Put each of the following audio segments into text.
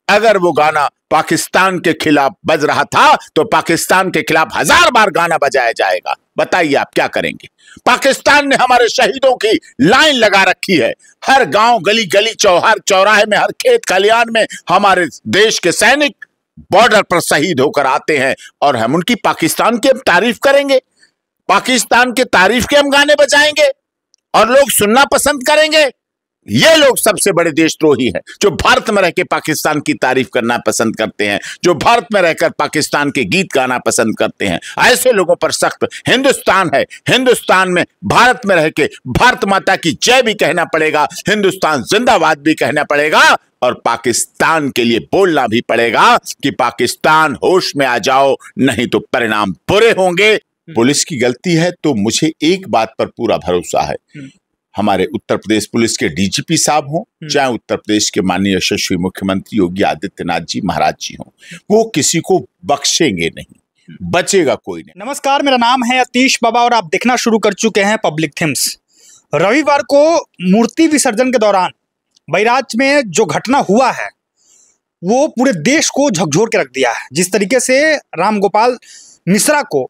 अगर वो गाना पाकिस्तान के खिलाफ बज रहा था तो पाकिस्तान के खिलाफ 1000 बार गाना बजाया जाएगा। बताइए आप क्या करेंगे? पाकिस्तान ने हमारे शहीदों की लाइन लगा रखी है। हर गांव, गली गली, चौहर चौराहे में, हर खेत खलियान में हमारे देश के सैनिक बॉर्डर पर शहीद होकर आते हैं और हम उनकी पाकिस्तान की तारीफ करेंगे, पाकिस्तान के तारीफ के हम गाने बजाएंगे और लोग सुनना पसंद करेंगे। ये लोग सबसे बड़े देशद्रोही हैं जो भारत में रहकर पाकिस्तान की तारीफ करना पसंद करते हैं, जो भारत में रहकर पाकिस्तान के गीत गाना पसंद करते हैं। ऐसे लोगों पर सख्त हिंदुस्तान है। हिंदुस्तान में भारत में रहकर भारत माता की जय भी कहना पड़ेगा, हिंदुस्तान जिंदाबाद भी कहना पड़ेगा और पाकिस्तान के लिए बोलना भी पड़ेगा कि पाकिस्तान होश में आ जाओ, नहीं तो परिणाम बुरे होंगे। पुलिस की गलती है तो मुझे एक बात पर पूरा भरोसा है, हमारे उत्तर प्रदेश पुलिस के डीजीपी साहब हों, चाहे उत्तर प्रदेश के माननीय यशस्वी मुख्यमंत्री योगी आदित्यनाथ जी महाराज जी हों, वो किसी को बख्शेंगे नहीं, बचेगा कोई नहीं। नमस्कार, मेरा नाम है अतीश बाबा और आप देखना शुरू कर चुके हैं पब्लिक थिम्स। रविवार को मूर्ति विसर्जन के दौरान बैराज में जो घटना हुआ है वो पूरे देश को झकझोर के रख दिया है। जिस तरीके से रामगोपाल मिश्रा को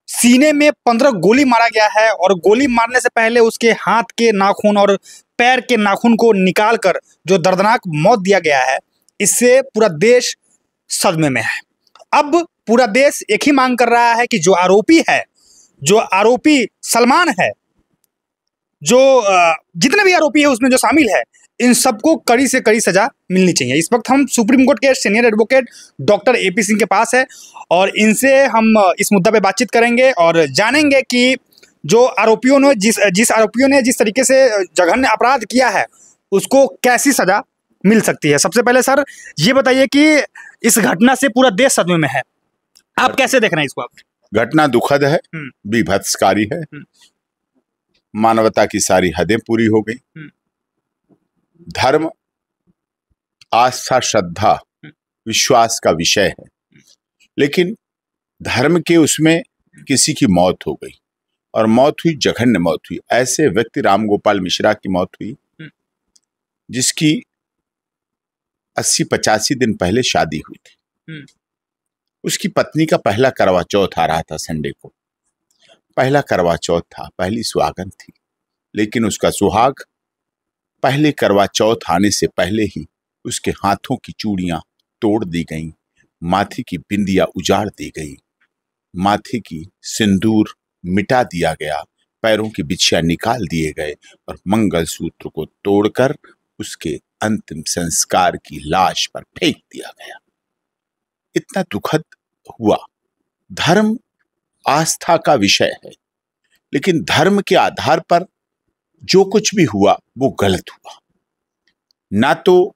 सीने में 15 गोली मारा गया है और गोली मारने से पहले उसके हाथ के नाखून और पैर के नाखून को निकालकर जो दर्दनाक मौत दिया गया है, इससे पूरा देश सदमे में है। अब पूरा देश एक ही मांग कर रहा है कि जो आरोपी सलमान है, जो जितने भी आरोपी है उसमें जो शामिल है, इन सबको कड़ी से कड़ी सजा मिलनी चाहिए। इस वक्त हम सुप्रीम कोर्ट के senior advocate doctor AP Singh के पास है और इनसे हम इस मुद्दा पे बातचीत करेंगे और जानेंगे कि जो आरोपियों ने जिस तरीके से जघन्य अपराध किया है उसको कैसी सजा मिल सकती है। सबसे पहले सर ये बताइए कि इस घटना से पूरा देश सदमे में है, आप कैसे देख रहे हैं इसको? आप घटना दुखद है, विभत्सकारी है, मानवता की सारी हदें पूरी हो गई। धर्म, आस्था, श्रद्धा, विश्वास का विषय है, लेकिन धर्म के उसमें किसी की मौत हो गई और मौत हुई, जघन्य मौत हुई। ऐसे व्यक्ति रामगोपाल मिश्रा की मौत हुई जिसकी 80-85 दिन पहले शादी हुई थी। उसकी पत्नी का पहला करवा चौथ आ रहा था, संडे को पहला करवा चौथ था, पहली सुहागन थी, लेकिन उसका सुहाग पहले करवा चौथ आने से पहले ही उसके हाथों की चूड़ियां तोड़ दी गईं, माथे की बिंदिया उजाड़ दी गई, माथे की सिंदूर मिटा दिया गया, पैरों की बिछिया निकाल दिए गए और मंगलसूत्र को तोड़कर उसके अंतिम संस्कार की लाश पर फेंक दिया गया। इतना दुखद हुआ। धर्म आस्था का विषय है, लेकिन धर्म के आधार पर जो कुछ भी हुआ वो गलत हुआ। ना तो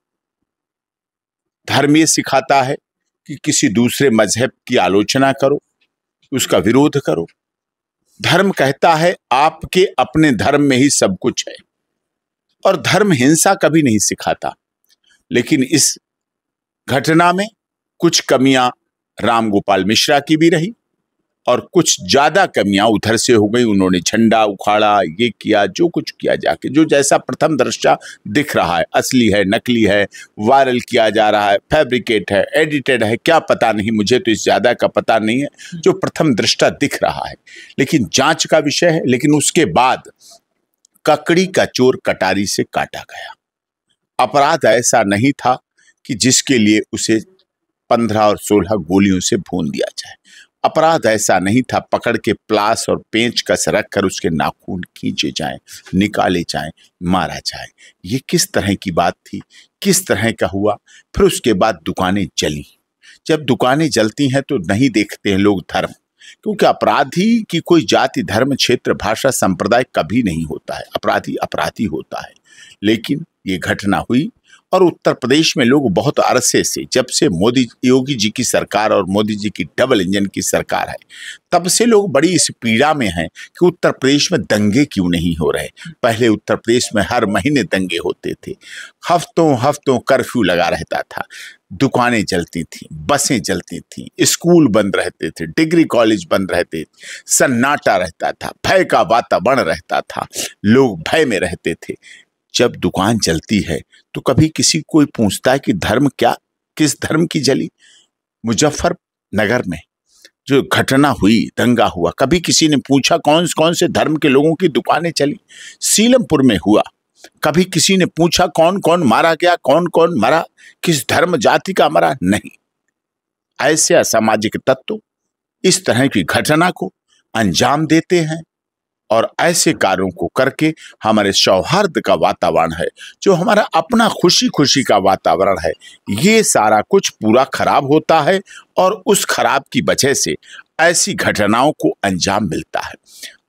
धर्म ये सिखाता है कि किसी दूसरे मजहब की आलोचना करो, उसका विरोध करो। धर्म कहता है आपके अपने धर्म में ही सब कुछ है, और धर्म हिंसा कभी नहीं सिखाता। लेकिन इस घटना में कुछ कमियां रामगोपाल मिश्रा की भी रही और कुछ ज्यादा कमियां उधर से हो गई। उन्होंने झंडा उखाड़ा, ये किया, जो कुछ किया जाके, जो जैसा प्रथम दृष्टया दिख रहा है, असली है, नकली है, वायरल किया जा रहा है, फैब्रिकेट है, एडिटेड है, क्या पता नहीं, मुझे तो इस ज्यादा का पता नहीं है, जो प्रथम दृष्टया दिख रहा है। लेकिन जांच का विषय है। लेकिन उसके बाद ककड़ी का चोर कटारी से काटा गया। अपराध ऐसा नहीं था कि जिसके लिए उसे 15 और 16 गोलियों से भून दिया जाए। अपराध ऐसा नहीं था पकड़ के प्लास और पेंचकस रखकर उसके नाखून खींचे जाएं, निकाले जाएं, मारा जाए। ये किस तरह की बात थी, किस तरह का हुआ। फिर उसके बाद दुकानें जली। जब दुकानें जलती हैं तो नहीं देखते हैं लोग धर्म, क्योंकि अपराधी की कोई जाति, धर्म, क्षेत्र, भाषा, संप्रदाय कभी नहीं होता है। अपराधी अपराधी होता है। लेकिन ये घटना हुई और उत्तर प्रदेश में लोग बहुत अरसे से, जब से योगी जी की सरकार और मोदी जी की डबल इंजन की सरकार है, तब से लोग बड़ी इस पीड़ा में हैं कि उत्तर प्रदेश में दंगे क्यों नहीं हो रहे। पहले उत्तर प्रदेश में हर महीने दंगे होते थे, हफ्तों हफ्तों कर्फ्यू लगा रहता था, दुकानें जलती थी, बसें जलती थी, स्कूल बंद रहते थे, डिग्री कॉलेज बंद रहते, सन्नाटा रहता था, भय का वातावरण रहता था, लोग भय में रहते थे। जब दुकान जलती है तो कभी किसी कोई पूछता है कि धर्म क्या किस धर्म की जली? मुजफ्फरनगर में जो घटना हुई, दंगा हुआ, कभी किसी ने पूछा कौन कौन से धर्म के लोगों की दुकानें चली? सीलमपुर में हुआ, कभी किसी ने पूछा कौन कौन मारा गया, कौन कौन मरा, किस धर्म जाति का मरा? नहीं। ऐसे असामाजिक तत्व इस तरह की घटना को अंजाम देते हैं और ऐसे कार्यों को करके हमारे सौहार्द का वातावरण है, जो हमारा अपना खुशी खुशी का वातावरण है, ये सारा कुछ पूरा खराब होता है और उस खराब की वजह से ऐसी घटनाओं को अंजाम मिलता है।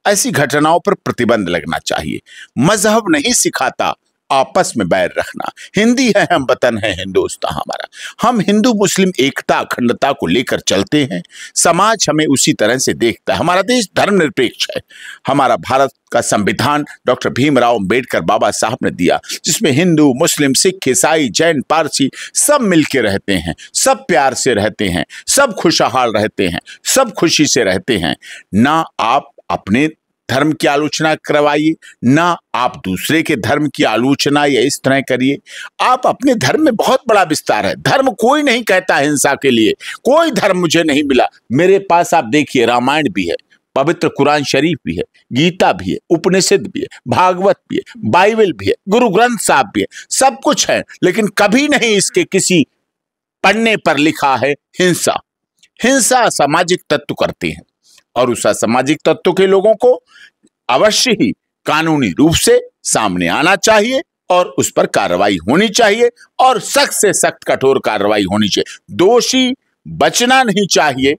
ऐसी घटनाओं पर प्रतिबंध लगना चाहिए। मजहब नहीं सिखाता आपस में बैर रखना। हिंदी है हम, वतन है हिंदुस्तान हमारा। हम हिंदू मुस्लिम एकता अखंडता को लेकर चलते हैं। समाज हमें उसी तरह से देखता है। हमारा देश धर्मनिरपेक्ष है। हमारा भारत का संविधान डॉक्टर भीमराव अंबेडकर बाबा साहब ने दिया, जिसमें हिंदू मुस्लिम सिख ईसाई जैन पारसी सब मिलके रहते हैं, सब प्यार से रहते हैं, सब खुशहाल रहते हैं, सब खुशी से रहते हैं। ना आप अपने धर्म की आलोचना करवाइए, ना आप दूसरे के धर्म की आलोचना या इस तरह करिए। आप अपने धर्म में बहुत बड़ा विस्तार है। धर्म कोई नहीं कहता हिंसा के लिए, कोई धर्म मुझे नहीं मिला। मेरे पास आप देखिए, रामायण भी है, पवित्र कुरान शरीफ भी है, गीता भी है, उपनिषद भी है, भागवत भी है, बाइबल भी है, गुरु ग्रंथ साहब भी है, सब कुछ है। लेकिन कभी नहीं इसके किसी पन्ने पर लिखा है हिंसा। हिंसा असामाजिक तत्व करते हैं और उस असामाजिक तत्व के लोगों को अवश्य ही कानूनी रूप से सामने आना चाहिए और उस पर कार्रवाई होनी चाहिए और सख्त से सख्त कठोर कार्रवाई होनी चाहिए। दोषी बचना नहीं चाहिए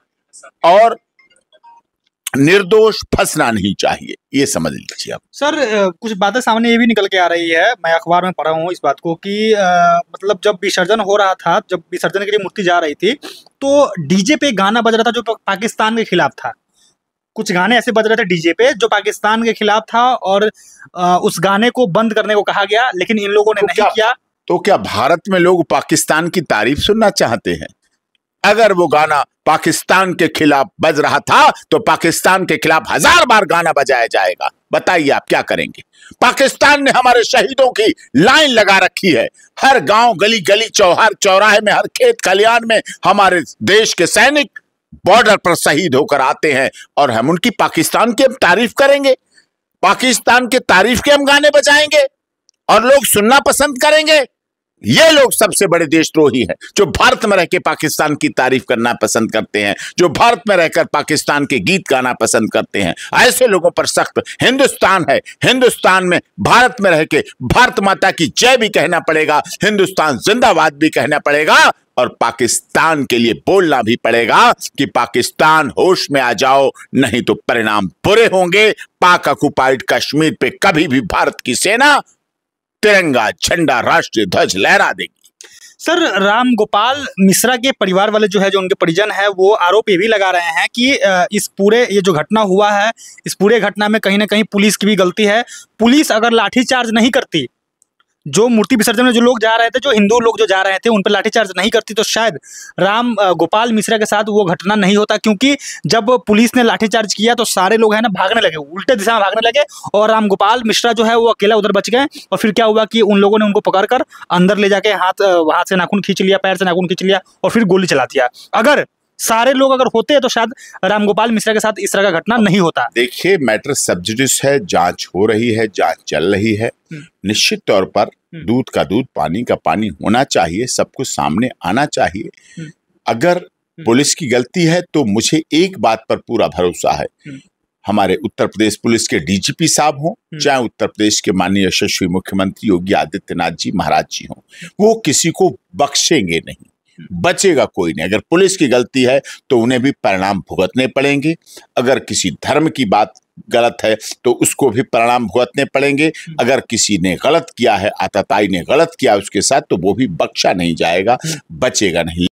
और निर्दोष फंसना नहीं चाहिए, ये समझ लीजिए आप। सर, कुछ बातें सामने ये भी निकल के आ रही है, मैं अखबार में पढ़ा हूँ इस बात को कि मतलब जब विसर्जन हो रहा था, जब विसर्जन के लिए मूर्ति जा रही थी, तो डीजे पे गाना बज रहा था जो पाकिस्तान के खिलाफ था। कुछ गाने ऐसे बज रहे थे डीजे पे जो पाकिस्तान के खिलाफ था और उस गाने को बंद करने को कहा गया, लेकिन इन लोगों ने नहीं किया। तो क्या भारत में लोग पाकिस्तान की तारीफ सुनना चाहते हैं? अगर वो गाना पाकिस्तान के खिलाफ बज रहा था तो पाकिस्तान के खिलाफ 1000 बार गाना बजाया जाएगा। बताइए आप क्या करेंगे? पाकिस्तान ने हमारे शहीदों की लाइन लगा रखी है। हर गांव गली गली चौहर चौराहे में, हर खेत खलियान में हमारे देश के सैनिक बॉर्डर पर शहीद होकर आते हैं और हम उनकी पाकिस्तान की तारीफ करेंगे, पाकिस्तान के तारीफ के हम गाने बजाएंगे और लोग सुनना पसंद करेंगे? ये लोग सबसे बड़े देशद्रोही हैं, जो भारत में रहकर पाकिस्तान की तारीफ करना पसंद करते हैं, जो भारत में रहकर पाकिस्तान के गीत गाना पसंद करते हैं। ऐसे लोगों पर सख्त, हिंदुस्तान है, हिंदुस्तान में भारत में रहकर भारत माता की जय भी कहना पड़ेगा, हिंदुस्तान जिंदाबाद भी कहना पड़ेगा और पाकिस्तान के लिए बोलना भी पड़ेगा कि पाकिस्तान होश में आ जाओ, नहीं तो परिणाम बुरे होंगे। पाक ऑक्युपाइड कश्मीर पे कभी भी भारत की सेना तिरंगा झंडा राष्ट्रीय ध्वज लहरा देगी। सर, राम गोपाल मिश्रा के परिवार वाले जो है, जो उनके परिजन है, वो आरोप ये भी लगा रहे हैं कि इस पूरे ये जो घटना हुआ है, इस पूरे घटना में कहीं ना कहीं पुलिस की भी गलती है। पुलिस अगर लाठीचार्ज नहीं करती, जो मूर्ति विसर्जन में जो लोग जा रहे थे, जो हिंदू लोग जो जा रहे थे, उन पर लाठीचार्ज नहीं करती, तो शायद राम गोपाल मिश्रा के साथ वो घटना नहीं होता। क्योंकि जब पुलिस ने लाठीचार्ज किया तो सारे लोग है ना भागने लगे, उल्टे दिशा में भागने लगे और राम गोपाल मिश्रा जो है वो अकेला उधर बच गए। और फिर क्या हुआ कि उन लोगों ने उनको पकड़कर अंदर ले जाके हाथ से नाखून खींच लिया, पैर से नाखून खींच लिया और फिर गोली चला दिया। अगर सारे लोग अगर होते हैं तो शायद रामगोपाल मिश्रा के साथ इस तरह का घटना नहीं होता। देखिए, मैटर सब जुडिस है, जांच हो रही है, जांच चल रही है। निश्चित तौर पर दूध का दूध, पानी का पानी होना चाहिए, सब कुछ सामने आना चाहिए। अगर पुलिस की गलती है तो मुझे एक बात पर पूरा भरोसा है, हमारे उत्तर प्रदेश पुलिस के डीजीपी साहब हों, चाहे उत्तर प्रदेश के माननीय यशस्वी मुख्यमंत्री योगी आदित्यनाथ जी महाराज जी हों, वो किसी को बख्शेंगे नहीं, बचेगा कोई नहीं। अगर पुलिस की गलती है तो उन्हें भी परिणाम भुगतने पड़ेंगे। अगर किसी धर्म की बात गलत है तो उसको भी परिणाम भुगतने पड़ेंगे। अगर किसी ने गलत किया है, आतताई ने गलत किया उसके साथ, तो वो भी बख्शा नहीं जाएगा, बचेगा नहीं।